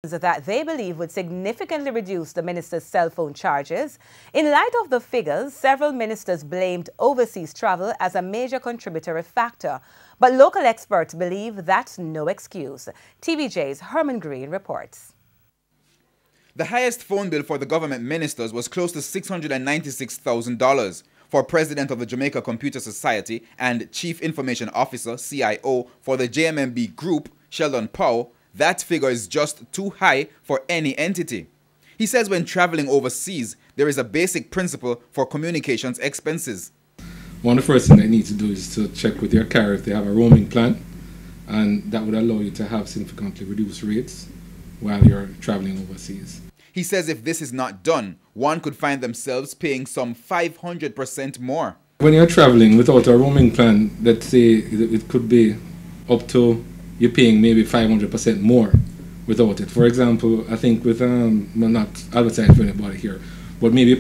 that they believe would significantly reduce the minister's cell phone charges. In light of the figures, several ministers blamed overseas travel as a major contributory factor. But local experts believe that's no excuse. TVJ's Herman Green reports. The highest phone bill for the government ministers was close to $696,000. For President of the Jamaica Computer Society and Chief Information Officer, CIO, for the JMMB Group, Sheldon Powell, that figure is just too high for any entity. He says when traveling overseas, there is a basic principle for communications expenses. One of the first things they need to do is to check with your carrier if they have a roaming plan, and that would allow you to have significantly reduced rates while you're traveling overseas. He says if this is not done, one could find themselves paying some 500% more. When you're traveling without a roaming plan, let's say it could be up to you're paying maybe 500% more without it. For example, I think with, I'm not advertising for anybody here, but maybe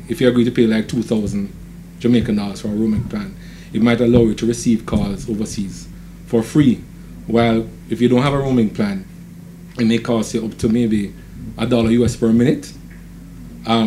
if you agree to pay like 2,000 Jamaican dollars for a roaming plan, it might allow you to receive calls overseas for free. While if you don't have a roaming plan, it may cost you up to maybe $1 US per minute,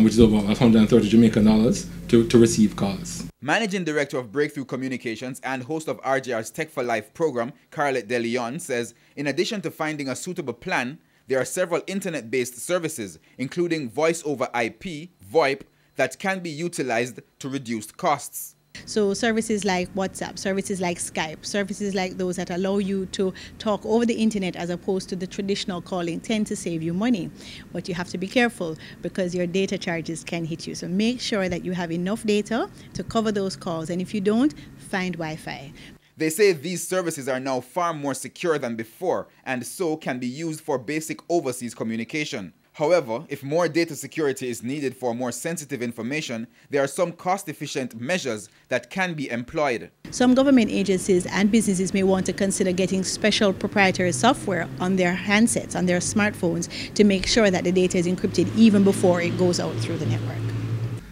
which is over 130 Jamaican dollars to receive calls. Managing Director of Breakthrough Communications and host of RJR's Tech for Life program, Carlette De Leon, says in addition to finding a suitable plan, there are several internet-based services, including voice over IP, VoIP, that can be utilized to reduce costs. So services like WhatsApp, services like Skype, services like those that allow you to talk over the internet as opposed to the traditional calling tend to save you money. But you have to be careful because your data charges can hit you. So make sure that you have enough data to cover those calls. And if you don't, find Wi-Fi. They say these services are now far more secure than before and so can be used for basic overseas communication. However, if more data security is needed for more sensitive information, there are some cost-efficient measures that can be employed. Some government agencies and businesses may want to consider getting special proprietary software on their handsets, on their smartphones, to make sure that the data is encrypted even before it goes out through the network.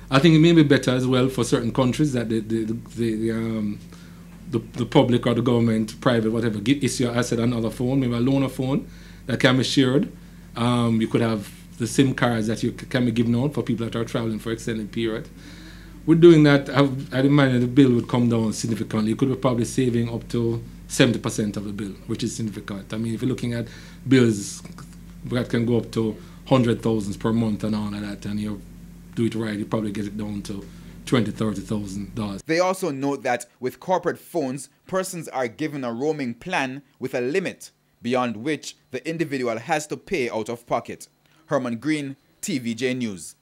I think it may be better as well for certain countries that the public or the government, private, whatever, issue an asset another phone, maybe a loaner phone that can be shared. You could have the SIM cards that you can be given out for people that are traveling for extended period. With doing that, I'd imagine the bill would come down significantly. You could be probably saving up to 70% of the bill, which is significant. I mean, if you're looking at bills that can go up to 100,000 per month and all of that, and you do it right, you probably get it down to $20,000, $30,000. They also note that with corporate phones, persons are given a roaming plan with a limit, beyond which the individual has to pay out of pocket. Herman Green, TVJ News.